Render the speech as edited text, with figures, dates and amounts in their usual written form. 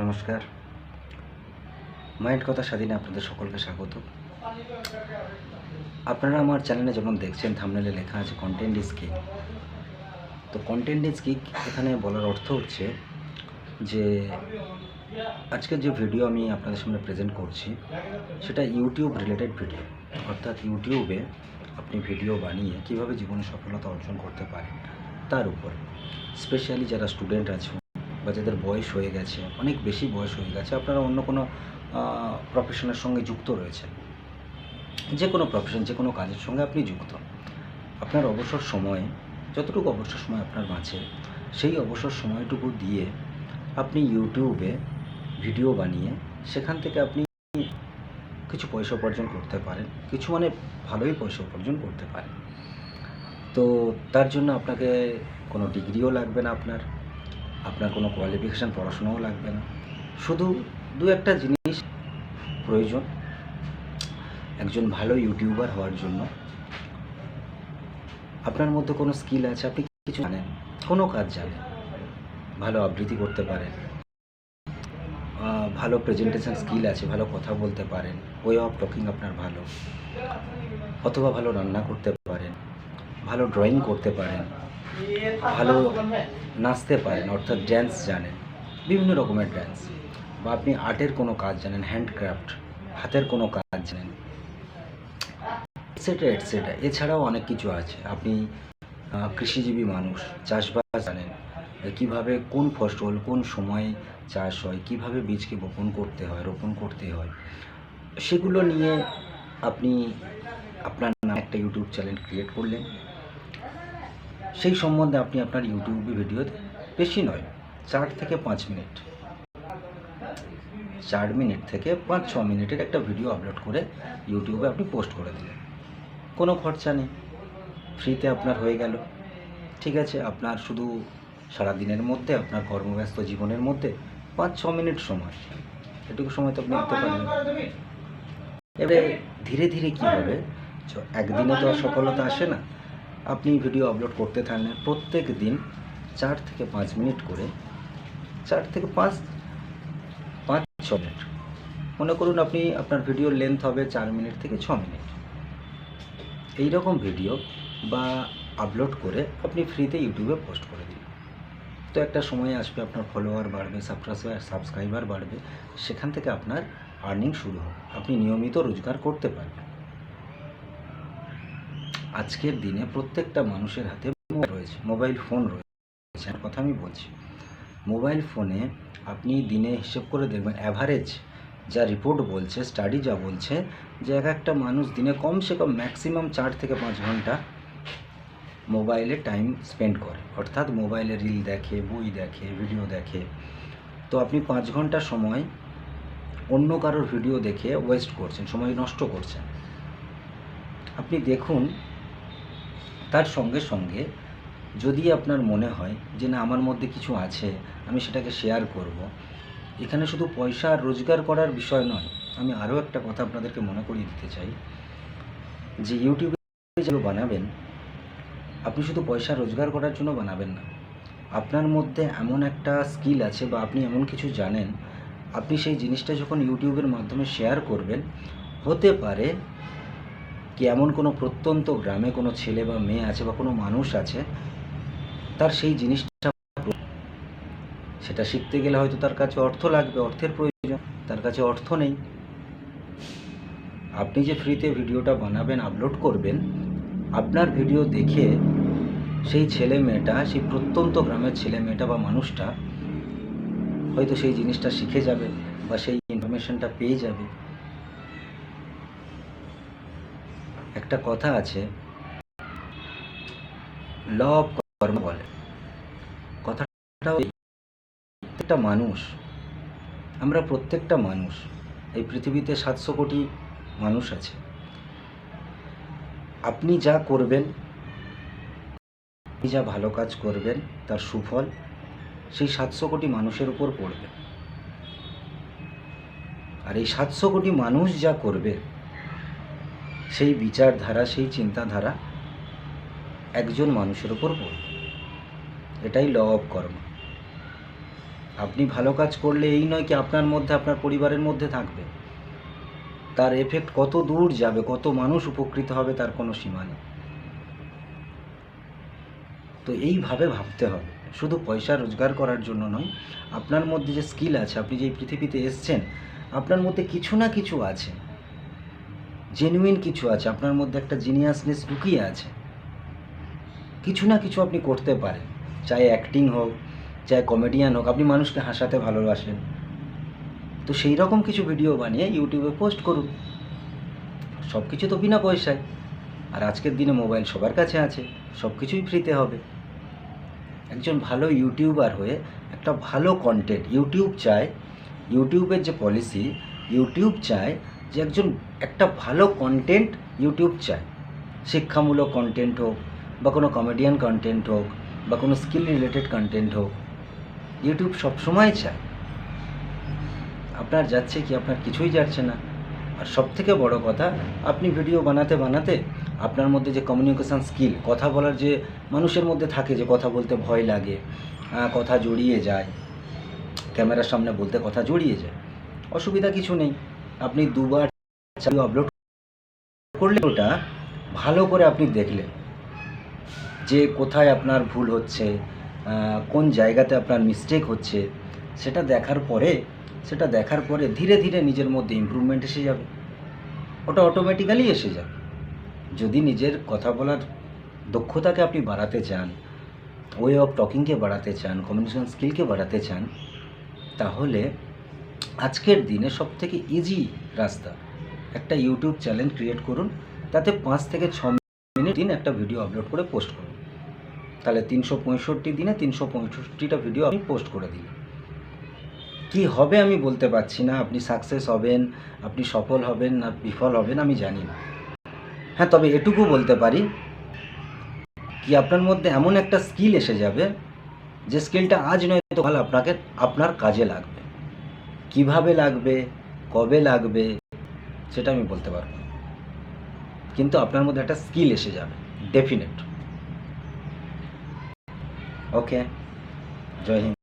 নমস্কার, মাইন্ড কথা স্বাধীনে আপনাদের সকলকে স্বাগত। আপনারা আমার চ্যানেলে যেমন দেখছেন থাম্বনেলে লেখা আছে কন্টেন্ট ইজ কিং। তো কন্টেন্ট ইজ কিং এখানে বলার অর্থ হচ্ছে যে আজকের যে ভিডিও আমি আপনাদের সামনে প্রেজেন্ট করছি সেটা ইউটিউব রিলেটেড ভিডিও, অর্থাৎ ইউটিউবে আপনি ভিডিও বানিয়ে কীভাবে জীবনে সফলতা অর্জন করতে পারেন তার উপরে। স্পেশালি যারা স্টুডেন্ট আছেন বা যাদের বয়স হয়ে গেছে, অনেক বেশি বয়স হয়ে গেছে, আপনারা অন্য কোনো প্রফেশনের সঙ্গে যুক্ত রয়েছেন, যে কোনো প্রফেশন, যে কোনো কাজের সঙ্গে আপনি যুক্ত। আপনার অবসর সময়ে যতটুকু অবসর সময় আপনার বাঁচে, সেই অবসর সময়টুকু দিয়ে আপনি ইউটিউবে ভিডিও বানিয়ে সেখান থেকে আপনি কিছু পয়সা উপার্জন করতে পারেন, কিছু মানে ভালোই পয়সা উপার্জন করতে পারেন। তো তার জন্য আপনাকে কোনো ডিগ্রিও লাগবে না, আপনার কোনো কোয়ালিফিকেশান পড়াশোনাও লাগবে না। শুধু দু একটা জিনিস প্রয়োজন একজন ভালো ইউটিউবার হওয়ার জন্য। আপনার মধ্যে কোনো স্কিল আছে, আপনি কিছু জানেন, কোনো কাজ জানেন, ভালো আবৃত্তি করতে পারেন, ভালো প্রেজেন্টেশন স্কিল আছে, ভালো কথা বলতে পারেন, ওয়ে অফ টকিং আপনার ভালো, অথবা ভালো রান্না করতে পারেন, ভালো ড্রয়িং করতে পারেন, ভালো নাচতে পারেন, অর্থাৎ ড্যান্স জানেন, বিভিন্ন রকমের ড্যান্স, বা আপনি আর্টের কোনো কাজ জানেন, হ্যান্ডক্রাফট, হাতের কোনো কাজ জানেন, এটসেট্রা এটসেট্রা। এছাড়াও অনেক কিছু আছে। আপনি কৃষিজীবী মানুষ, চাষবাস জানেন, কীভাবে কোন ফসল কোন সময়ে চাষ হয়, কীভাবে বীজকে বপন করতে হয়, রোপণ করতে হয়, সেগুলো নিয়ে আপনি আপনার নামে একটা ইউটিউব চ্যানেল ক্রিয়েট করলেন। সেই সম্বন্ধে আপনি আপনার ইউটিউবে ভিডিওতে বেশি নয়, 4 থেকে 5 মিনিট, 4 মিনিট থেকে 5-6 মিনিটের একটা ভিডিও আপলোড করে ইউটিউবে আপনি পোস্ট করে দিলেন। কোনো খরচা নেই, ফ্রিতে আপনার হয়ে গেল। ঠিক আছে, আপনার শুধু সারাদিনের মধ্যে, আপনার কর্মব্যস্ত জীবনের মধ্যে 5-6 মিনিট সময়, এটুকু সময় তো আপনি দিতে পারবেন। এবারে ধীরে ধীরে কী হবে, একদিনে তো আর সফলতা আসে না। আপনি ভিডিও আপলোড করতে থাকলেন, প্রত্যেক দিন 4 থেকে 5 মিনিট করে, 4 থেকে 5-6 মিনিট, মনে করুন আপনি আপনার ভিডিওর লেন্থ হবে 4 মিনিট থেকে 6 মিনিট। এই রকম ভিডিও বা আপলোড করে আপনি ফ্রিতে ইউটিউবে পোস্ট করে দিন। তো একটা সময় আসবে, আপনার ফলোয়ার বাড়বে, সাবস্ক্রাইবার বাড়বে, সেখান থেকে আপনার আর্নিং শুরু হবে, আপনি নিয়মিত রোজগার করতে পারবেন। আজকের দিনে প্রত্যেকটা মানুষের হাতে মোবাইল রয়েছে, মোবাইল ফোন রয়েছে। কথা আমি বলছি, মোবাইল ফোনে আপনি দিনে হিসেব করে দেখবেন, অ্যাভারেজ যা রিপোর্ট বলছে, স্টাডি যা বলছে, যে একটা মানুষ দিনে কমসে কম ম্যাক্সিমাম 4 থেকে 5 ঘন্টা মোবাইলে টাইম স্পেন্ড করে, অর্থাৎ মোবাইলে রিল দেখে, বই দেখে, ভিডিও দেখে। তো আপনি 5 ঘন্টা সময় অন্য কারোর ভিডিও দেখে ওয়েস্ট করছেন, সময় নষ্ট করছেন। আপনি দেখুন, তার সঙ্গে সঙ্গে যদি আপনার মনে হয় যে না, আমার মধ্যে কিছু আছে, আমি সেটাকে শেয়ার করব, এখানে শুধু পয়সা রোজগার করার বিষয় নয়। আমি আরও একটা কথা আপনাদেরকে মনে করিয়ে দিতে চাই, যে ইউটিউবে যেগুলো বানাবেন, আপনি শুধু পয়সা রোজগার করার জন্য বানাবেন না। আপনার মধ্যে এমন একটা স্কিল আছে বা আপনি এমন কিছু জানেন, আপনি সেই জিনিসটা যখন ইউটিউবের মাধ্যমে শেয়ার করবেন, হতে পারে কি এমন কোনো প্রত্যন্ত গ্রামে কোনো ছেলে বা মেয়ে আছে বা কোনো মানুষ আছে, তার সেই জিনিসটা, সেটা শিখতে গেলে হয়তো তার কাছে অর্থ লাগবে, অর্থের প্রয়োজন, তার কাছে অর্থ নেই। আপনি যে ফ্রিতে ভিডিওটা বানাবেন, আপলোড করবেন, আপনার ভিডিও দেখে সেই ছেলে মেয়েটা, সেই প্রত্যন্ত গ্রামের ছেলে মেয়েটা বা মানুষটা হয়তো সেই জিনিসটা শিখে যাবে বা সেই ইনফরমেশনটা পেয়ে যাবে। একটা কথা আছে, ল অফ কর্ম বলে, কথাটা প্রত্যেকটা মানুষ, আমরা প্রত্যেকটা মানুষ, এই পৃথিবীতে 700 কোটি মানুষ আছে। আপনি যা করবেন, আপনি যা ভালো কাজ করবেন, তার সুফল সেই 700 কোটি মানুষের উপর পড়বে। আর এই 700 কোটি মানুষ যা করবে, সেই বিচারধারা, সেই চিন্তাধারা একজন মানুষের উপর পড়বে। এটাই ল অফ কর্ম। আপনি ভালো কাজ করলে এই নয় কি আপনার মধ্যে, আপনার পরিবারের মধ্যে থাকবে, তার এফেক্ট কত দূর যাবে, কত মানুষ উপকৃত হবে তার কোনো সীমা নেই। তো এইভাবে ভাবতে হবে, শুধু পয়সা রোজগার করার জন্য নয়। আপনার মধ্যে যে স্কিল আছে, আপনি যে পৃথিবীতে এসছেন, আপনার মধ্যে কিছু না কিছু আছে, জেনুইন কিছু আছে, আপনার মধ্যে একটা জিনিয়াসনেস লুকিয়ে আছে, কিছু না কিছু আপনি করতে পারেন। চাই অ্যাক্টিং হোক, চাই কমেডিয়ান হোক, আপনি মানুষকে হাসাতে ভালোবাসেন, তো সেই রকম কিছু ভিডিও বানিয়ে ইউটিউবে পোস্ট করুন। সব কিছু তো বিনা পয়সায়, আর আজকের দিনে মোবাইল সবার কাছে আছে, সব কিছুই ফ্রিতে হবে। একজন ভালো ইউটিউবার হয়ে একটা ভালো কন্টেন্ট ইউটিউব চায়, ইউটিউবের যে পলিসি, ইউটিউব চায় যে একটা ভালো কন্টেন্ট ইউটিউব চায়, শিক্ষামূলক কন্টেন্ট হোক বা কোনো কমেডিয়ান কন্টেন্ট হোক বা কোনো স্কিল রিলেটেড কন্টেন্ট হোক, ইউটিউব সবসময় চায়। আপনার যাচ্ছে কি? আপনার কিছুই যাচ্ছে না। আর সবথেকে বড় কথা, আপনি ভিডিও বানাতে বানাতে আপনার মধ্যে যে কমিউনিকেশান স্কিল, কথা বলার যে মানুষের মধ্যে থাকে যে কথা বলতে ভয় লাগে, কথা জড়িয়ে যায়, ক্যামেরার সামনে বলতে কথা জড়িয়ে যায়, অসুবিধা কিছু নেই। আপনি 2বার 4 আপলোড করলে ওটা ভালো করে আপনি দেখলেন যে কোথায় আপনার ভুল হচ্ছে, কোন জায়গাতে আপনার মিস্টেক হচ্ছে, সেটা দেখার পরে ধীরে ধীরে নিজের মধ্যে ইমপ্রুভমেন্ট এসে যাবে, ওটা অটোমেটিক্যালি এসে যাবে। যদি নিজের কথা বলার দক্ষতাকে আপনি বাড়াতে চান, ওয়ে অফ টকিংকে বাড়াতে চান, কমিউনিকেশন স্কিলকে বাড়াতে চান, তাহলে আজকের দিনে সবথেকে ইজি রাস্তা, একটা ইউটিউব চ্যানেল ক্রিয়েট করুন, তাতে 5 থেকে 6 মিনিট দিন একটা ভিডিও আপলোড করে পোস্ট করুন। তাহলে 365 দিনে 365টা ভিডিও আপনি পোস্ট করে দিলেন। কি হবে আমি বলতে পারছি না, আপনি সাকসেস হবেন, আপনি সফল হবেন না বিফল হবেন আমি জানি না। হ্যাঁ, তবে এটুকু বলতে পারি কি আপনার মধ্যে এমন একটা স্কিল এসে যাবে যে স্কিলটা আজ নয় তো কাল আপনার কাজে লাগবে। কিভাবে লাগবে, কবে লাগবে সেটা আমি বলতে পারবো না, কিন্তু আপনার মধ্যে একটা স্কিল এসে যাবে ডেফিনেট। ওকে, জয় হিন্দ।